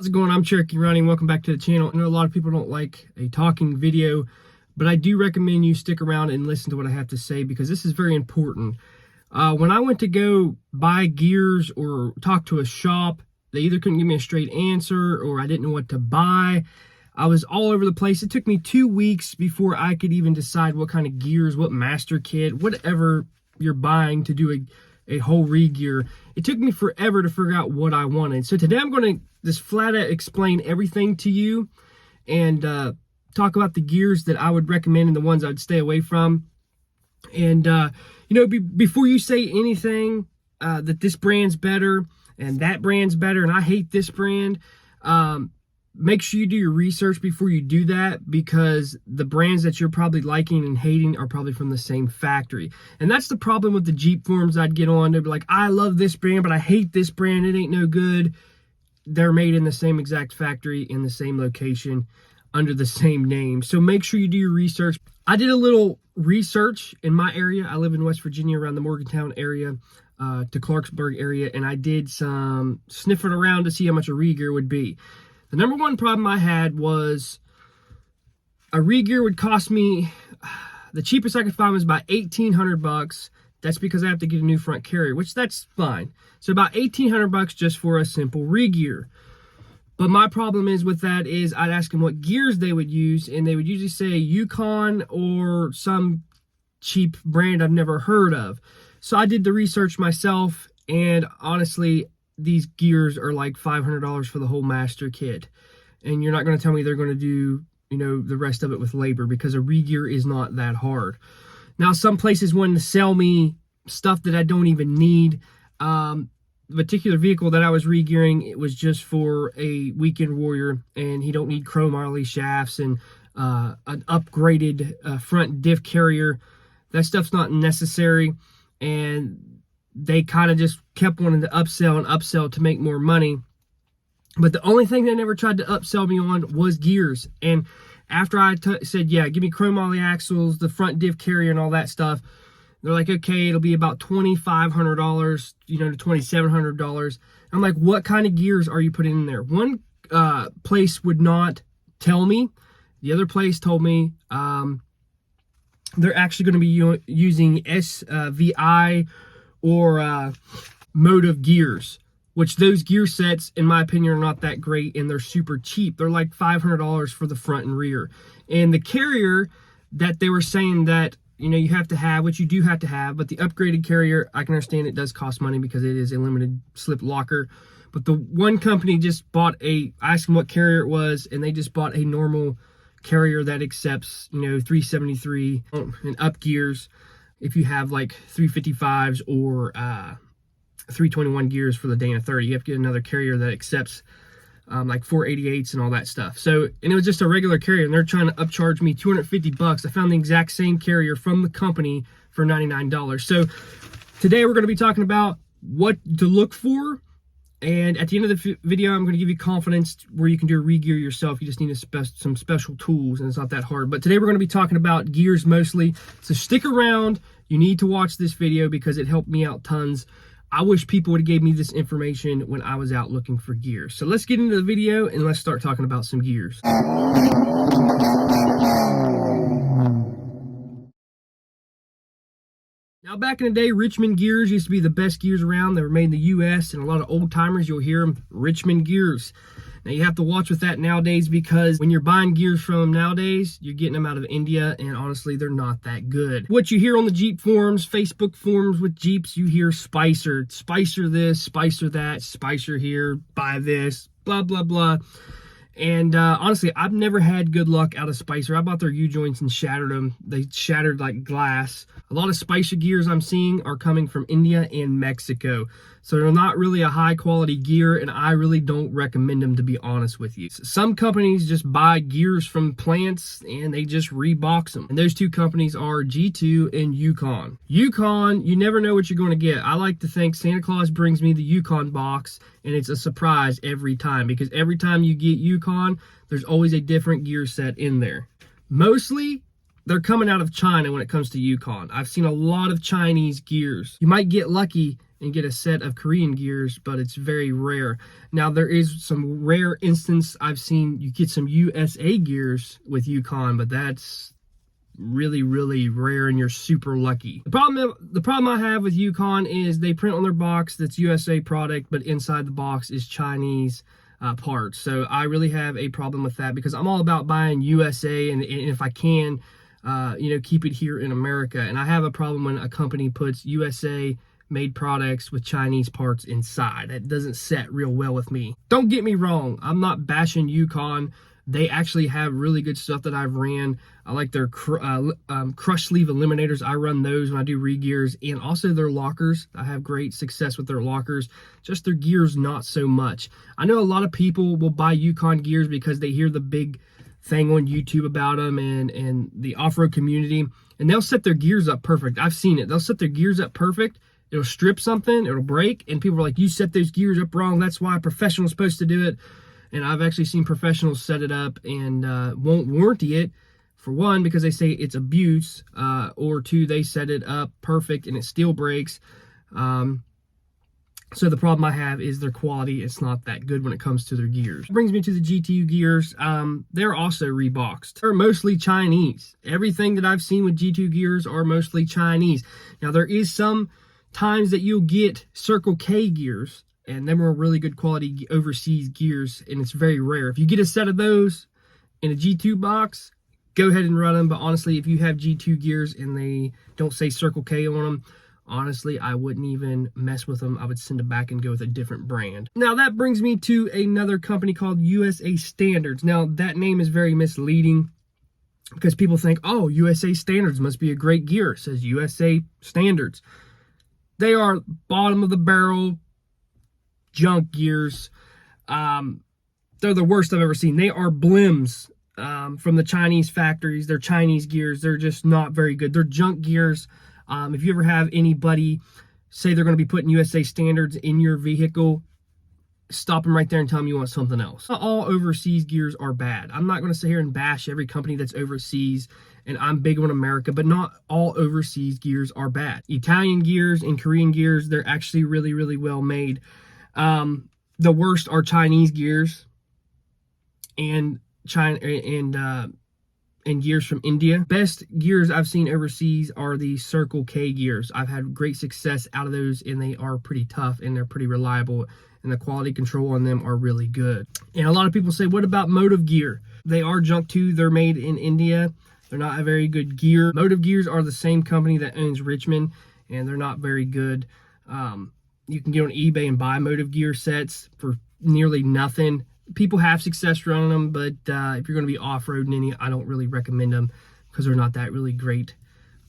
How's it going? I'm Cherokee Ronnie. Welcome back to the channel. I know a lot of people don't like a talking video, but I do recommend you stick around and listen to what I have to say because this is very important. When I went to go buy gears or talk to a shop, they either couldn't give me a straight answer or I didn't know what to buy. I was all over the place. It took me 2 weeks before I could even decide what kind of gears, what master kit, whatever you're buying to do a whole Regear. It took me forever to figure out what I wanted. So today I'm going to just flat out explain everything to you and talk about the gears that I would recommend and the ones I'd stay away from. And, before you say anything that this brand's better and that brand's better and I hate this brand, make sure you do your research before you do that, because the brands that you're probably liking and hating are probably from the same factory. And that's the problem with the Jeep forums I'd get on. They'd be like, I love this brand, but I hate this brand. It ain't no good. They're made in the same exact factory in the same location under the same name. So make sure you do your research. I did a little research in my area. I live in West Virginia, around the Morgantown area to Clarksburg area, and I did some sniffing around to see how much a Regear would be. The number one problem I had was a Regear would cost me, the cheapest I could find was about $1,800. That's because I have to get a new front carrier, which that's fine. So about $1,800 just for a simple Regear. But my problem is with that is I'd ask them what gears they would use, and they would usually say Yukon or some cheap brand I've never heard of. So I did the research myself, and honestly, these gears are like $500 for the whole master kit. And you're not going to tell me they're going to do, the rest of it with labor, because a Regear is not that hard. Now, some places want to sell me stuff that I don't even need. The particular vehicle that I was regearing, it was just for a weekend warrior, and he don't need chrome Marley shafts and an upgraded front diff carrier. That stuff's not necessary, and they kind of just kept wanting to upsell to make more money. But the only thing they never tried to upsell me on was gears. And after I said, yeah, give me chrome Ollie axles, the front diff carrier and all that stuff, they're like, okay, it'll be about $2,500, to $2,700. I'm like, what kind of gears are you putting in there? One place would not tell me. The other place told me they're actually going to be using SVI or motive gears, which those gear sets, in my opinion, are not that great, and they're super cheap. They're like $500 for the front and rear. And the carrier that they were saying that, you have to have, which you do have to have, but the upgraded carrier, I can understand it does cost money because it is a limited slip locker. But the one company just bought I asked them what carrier it was, and they just bought a normal carrier that accepts, 373 and up gears. If you have like 355s or 321 gears for the Dana 30, you have to get another carrier that accepts like 488s and all that stuff. So, and it was just a regular carrier, and they're trying to upcharge me $250. I found the exact same carrier from the company for $99. So today we're going to be talking about what to look for. And at the end of the video, I'm going to give you confidence where you can do a Regear yourself. You just need some special tools, and it's not that hard. But today we're going to be talking about gears mostly. So stick around. You need to watch this video because it helped me out tons. I wish people would have gave me this information when I was out looking for gears. So let's get into the video and let's start talking about some gears. Now, back in the day, Richmond gears used to be the best gears around. They were made in the U.S., and a lot of old timers, you'll hear them, Richmond gears. Now, you have to watch with that nowadays, because when you're buying gears from them nowadays, you're getting them out of India, and honestly, they're not that good. What you hear on the Jeep forums, Facebook forums with Jeeps, you hear Spicer this, Spicer that, Spicer here, buy this, blah, blah, blah. And honestly, I've never had good luck out of Spicer. I bought their U-joints and shattered them. They shattered like glass. A lot of Spicer gears I'm seeing are coming from India and Mexico. So they're not really a high quality gear, and I really don't recommend them, to be honest with you. Some companies just buy gears from plants and they just rebox them. And those two companies are G2 and Yukon. Yukon, you never know what you're going to get. I like to think Santa Claus brings me the Yukon box, and it's a surprise every time, because every time you get Yukon, there's always a different gear set in there. Mostly, they're coming out of China when it comes to Yukon. I've seen a lot of Chinese gears. You might get lucky and get a set of Korean gears, but it's very rare. Now, there is some rare instance I've seen you get some USA gears with Yukon, but that's really, really rare, and you're super lucky. The problem I have with Yukon is they print on their box that's USA product, but inside the box is Chinese parts. So I really have a problem with that, because I'm all about buying USA, and if I can, keep it here in America. And I have a problem when a company puts USA made products with Chinese parts inside. That doesn't set real well with me. Don't get me wrong, I'm not bashing Yukon. They actually have really good stuff that I've ran. I like their crush sleeve eliminators. I run those when I do re-gears, and also their lockers. I have great success with their lockers. Just their gears, not so much. I know a lot of people will buy Yukon gears because they hear the big thing on YouTube about them and the off-road community, and they'll set their gears up perfect. I've seen it. They'll set their gears up perfect. It'll strip something, it'll break, and people are like, you set those gears up wrong. That's why a professional's supposed to do it. And I've actually seen professionals set it up and won't warranty it, for one, because they say it's abuse, or two, they set it up perfect and it still breaks. So the problem I have is their quality. It's not that good when it comes to their gears. Brings me to the GTU gears. They're also reboxed. They're mostly Chinese. Everything that I've seen with GTU gears are mostly Chinese. Now, there is some times that you'll get Circle K gears, and them are really good quality overseas gears, and it's very rare. If you get a set of those in a G2 box, go ahead and run them. But honestly, if you have G2 gears and they don't say Circle K on them, honestly, I wouldn't even mess with them. I would send them back and go with a different brand. Now, that brings me to another company called USA Standards. Now, that name is very misleading, because people think, oh, USA Standards must be a great gear. It says USA Standards. They are bottom of the barrel junk gears. They're the worst I've ever seen. They are blims from the Chinese factories. They're Chinese gears. They're just not very good. They're junk gears. If you ever have anybody say they're going to be putting USA Standards in your vehicle, stop them right there and tell them you want something else. Not all overseas gears are bad. I'm not going to sit here and bash every company that's overseas, and I'm big on America, but not all overseas gears are bad. Italian gears and Korean gears, they're actually really, really well made. The worst are Chinese gears and gears from India. Best gears I've seen overseas are the Circle K gears. I've had great success out of those, and they are pretty tough and they're pretty reliable, and the quality control on them are really good. And a lot of people say, what about Motive Gear? They are junk too. They're made in India. They're not a very good gear. Motive Gears are the same company that owns Richmond, and they're not very good. You can get on eBay and buy Motive Gear sets for nearly nothing. People have success running them, but if you're going to be off-roading any, I don't really recommend them, because they're not that really great,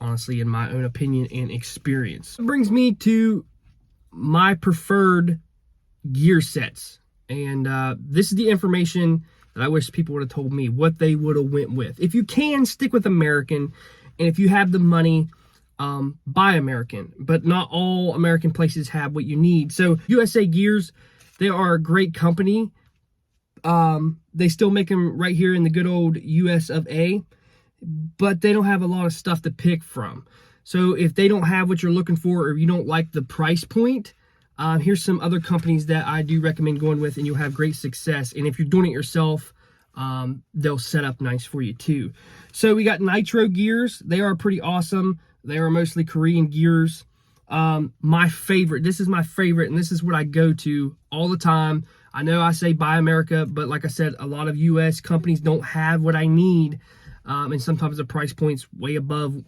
honestly, in my own opinion and experience. That brings me to my preferred gear sets, and this is the information that I wish people would have told me, what they would have went with. If you can, stick with American, and if you have the money, buy American, but not all American places have what you need. So USA Gears, they are a great company. They still make them right here in the good old US of A, but they don't have a lot of stuff to pick from. So if they don't have what you're looking for, or you don't like the price point, here's some other companies that I do recommend going with, and you'll have great success. And if you're doing it yourself, they'll set up nice for you too. So we got Nitro gears. They are pretty awesome. They are mostly Korean gears. My favorite, this is my favorite, and this is what I go to all the time. I know I say buy America, but like I said, a lot of US companies don't have what I need. And sometimes the price point's way above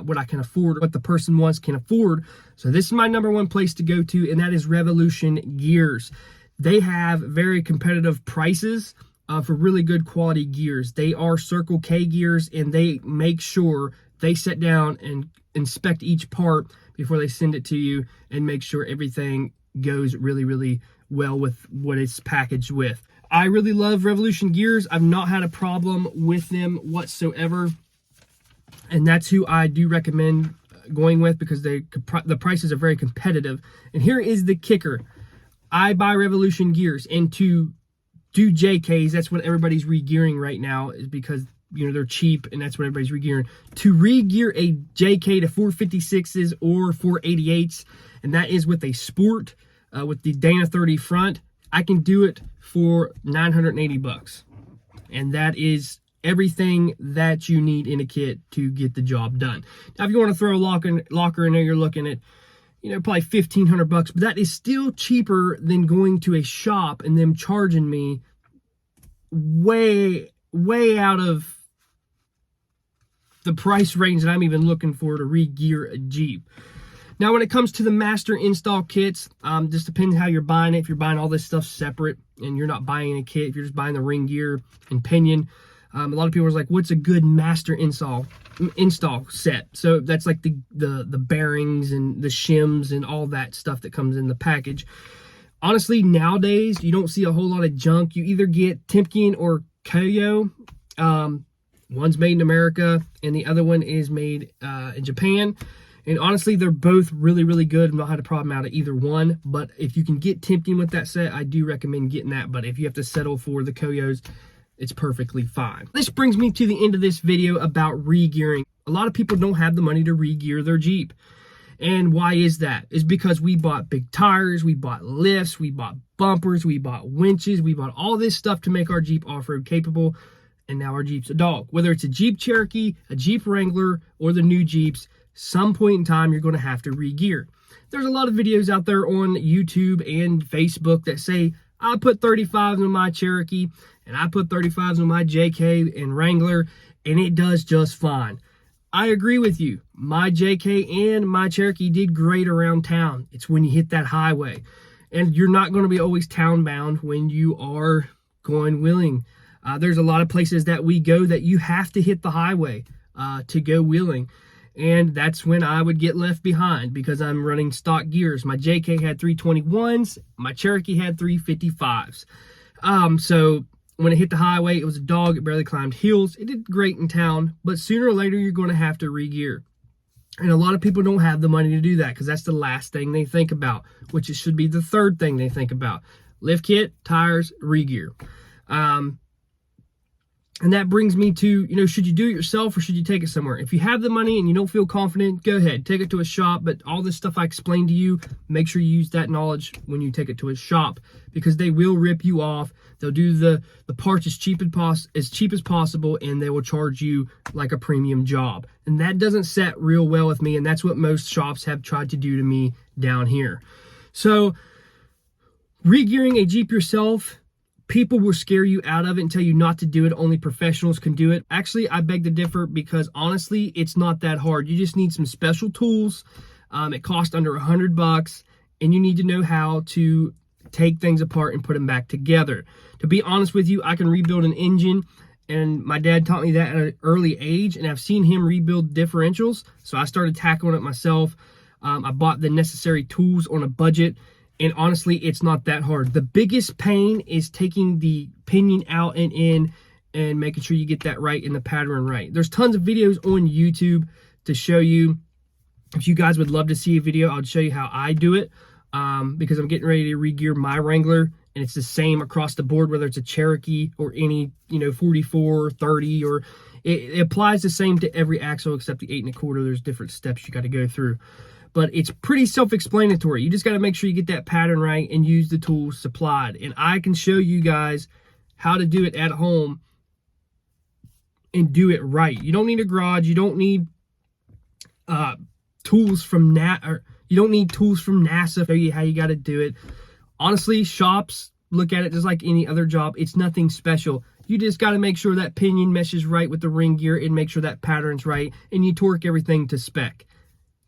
what I can afford, what the person wants can afford. So this is my number one place to go to, and that is Revolution Gears. They have very competitive prices for really good quality gears. They are Circle K gears, and they make sure they sit down and inspect each part before they send it to you, and make sure everything goes really, really well with what it's packaged with. I really love Revolution Gears. I've not had a problem with them whatsoever, and that's who I do recommend going with, because the prices are very competitive. And here is the kicker. I buy Revolution Gears, and to do JKs, that's what everybody's re-gearing right now, is because they're cheap, and that's what everybody's re-gearing. To re-gear a JK to 456s or 488s, and that is with a Sport with the Dana 30 front. I can do it for $980, and that is everything that you need in a kit to get the job done. Now, if you want to throw a locker in there, you're looking at, you know, probably $1,500, but that is still cheaper than going to a shop and them charging me way out of the price range that I'm even looking for to re-gear a Jeep. Now, when it comes to the master install kits, just depends how you're buying it. If you're buying all this stuff separate and you're not buying a kit, if you're just buying the ring gear and pinion, a lot of people are like, what's a good master install set? So that's like the bearings and the shims and all that stuff that comes in the package. Honestly, nowadays, you don't see a whole lot of junk. You either get Timken or Koyo. One's made in America, and the other one is made in Japan. And honestly, they're both really good. I've not had a problem out of either one. But if you can get Timken with that set, I do recommend getting that. But if you have to settle for the Koyos, it's perfectly fine. This brings me to the end of this video about re-gearing. A lot of people don't have the money to re-gear their Jeep. And why is that? It's because we bought big tires, we bought lifts, we bought bumpers, we bought winches, we bought all this stuff to make our Jeep off-road capable, and now our Jeep's a dog. Whether it's a Jeep Cherokee, a Jeep Wrangler, or the new Jeeps, some point in time you're going to have to re-gear. There's a lot of videos out there on YouTube and Facebook that say, I put 35s on my Cherokee, and I put 35s on my JK and Wrangler, and it does just fine. I agree with you. My JK and my Cherokee did great around town. It's when you hit that highway. And you're not going to be always town bound when you are going wheeling. There's a lot of places that we go that you have to hit the highway to go wheeling. And that's when I would get left behind because I'm running stock gears. My JK had 321s. My Cherokee had 355s. So when it hit the highway, it was a dog. It barely climbed hills. It did great in town, but sooner or later, you're going to have to re-gear. And a lot of people don't have the money to do that because that's the last thing they think about, which it should be the third thing they think about. Lift kit, tires, re-gear. And that brings me to, you know, should you do it yourself or should you take it somewhere? If you have the money and you don't feel confident, go ahead, take it to a shop. But all this stuff I explained to you, make sure you use that knowledge when you take it to a shop because they will rip you off. They'll do the parts as cheap as possible, and they will charge you like a premium job. And that doesn't set real well with me, and that's what most shops have tried to do to me down here. So, re-gearing a Jeep yourself, people will scare you out of it and tell you not to do it. Only professionals can do it. Actually, I beg to differ because honestly, it's not that hard. You just need some special tools. It costs under $100, and you need to know how to take things apart and put them back together. To be honest with you, I can rebuild an engine, and my dad taught me that at an early age, and I've seen him rebuild differentials, so I started tackling it myself. I bought the necessary tools on a budget, and honestly, it's not that hard. The biggest pain is taking the pinion out and in and making sure you get that right and the pattern right. There's tons of videos on YouTube to show you. If you guys would love to see a video, I'll show you how I do it because I'm getting ready to re-gear my Wrangler, and it's the same across the board, whether it's a Cherokee or any, 44, 30, or it applies the same to every axle except the 8 1/4. There's different steps you got to go through. But it's pretty self-explanatory. You just got to make sure you get that pattern right and use the tools supplied. And I can show you guys how to do it at home and do it right. You don't need a garage. You don't need tools from NASA to show you how you got to do it. Honestly, shops look at it just like any other job. It's nothing special. You just got to make sure that pinion meshes right with the ring gear and make sure that pattern's right, and you torque everything to spec.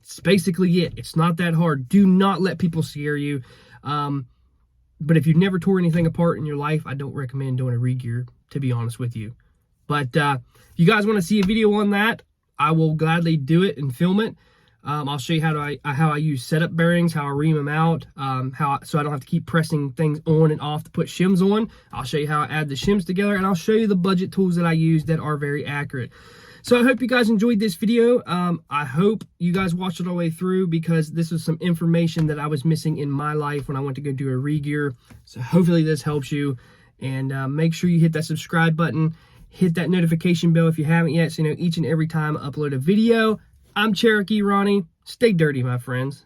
It's basically it. It's not that hard. Do not let people scare you. But if you've never tore anything apart in your life, I don't recommend doing a re-gear, to be honest with you. But if you guys want to see a video on that, I will gladly do it and film it. I'll show you how I use setup bearings, how I ream them out, so I don't have to keep pressing things on and off to put shims on. I'll show you how I add the shims together, and I'll show you the budget tools that I use that are very accurate. So I hope you guys enjoyed this video. I hope you guys watched it all the way through because this was some information that I was missing in my life when I went to go do a re-gear. So hopefully this helps you. And make sure you hit that subscribe button. Hit that notification bell if you haven't yet, so you know each and every time I upload a video. I'm Cherokee Ronnie. Stay dirty, my friends.